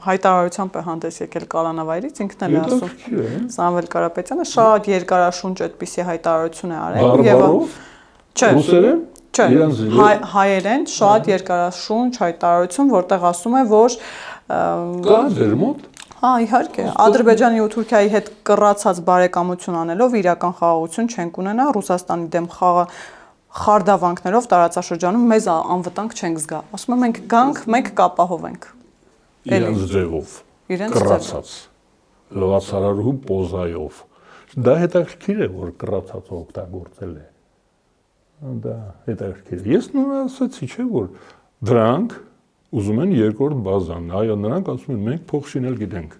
հայտարարությամբ է հանդես եկել կալանավայրից, ինքն էլ է ասում։ Սամվել Կարապետյանը շատ երկարաշունչ այդպիսի հայտարարություն է արել եւ ռուսերեն հայերեն շատ երկարաշունչ հայտարարություն, որտեղ ասում է, որ կա ձեր մոտ հա, իհարկե, Ադրբեջանի ու Թուրքիայի հետ կռացած բարեկամություն անելով իրական խաղաղություն չենք ունենա, Ռուսաստանի դեմ խարդավանքներով տարածաշրջանում մեզ անվտանգ չենք զգա։ Ասում եմ մենք գանք, մենք կապահովենք։ Իրենց ձևով, կռացած, լվացարարու պոզայով։ Դա հետաքրքիր է, որ կռացածը օգտագործել է։ Դա հետաքրքիր է։ Ես նոր ասացի, չէ՞ որ դրանք ուզում են երկրորդ բազան, այո, նրանք ասում են մենք փող շինել գիտենք։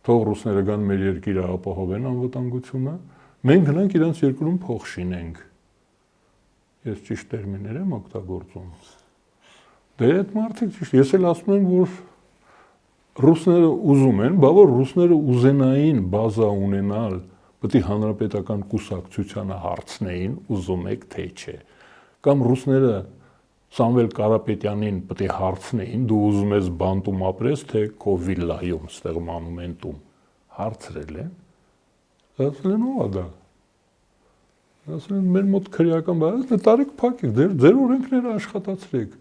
Թող ռուսները գան մեր երկիրը ապահովեն անվտանգությունը, մենք գնանք իրենց երկրում փող շինենք։ Ես ճիշտ տերմիններ եմ օգտագործում։ Դե այդ մարդիկ ճիշտ, ես էլ ասում եմ, որ ռուսները ուզում են, բա որ ռուսները ուզենային բազա ունենալ, պետք է հանրապետական կուսակցությանը հարցնեին, ուզում եք թե չէ։ Կամ ռուսները Սամվել Կարապետյանին պետք է հարցնեին, դու ուզում ես բանտում ապրես, թե քո վիլլայում, ստեղ մանումենտում, հարցրել են, ասել են ո՞վ է դա։ Ասել են մեր մոտ քրեական բան, տարիք փակեք, ձեր օրենքները աշխատացրեք։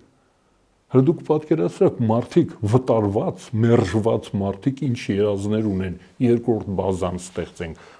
Հələ դուք պատկերացրեք մարդիկ վտարված, մերժված մարդիկ ինչ երազներ ունեն, երկրորդ բազան ստեղծենք,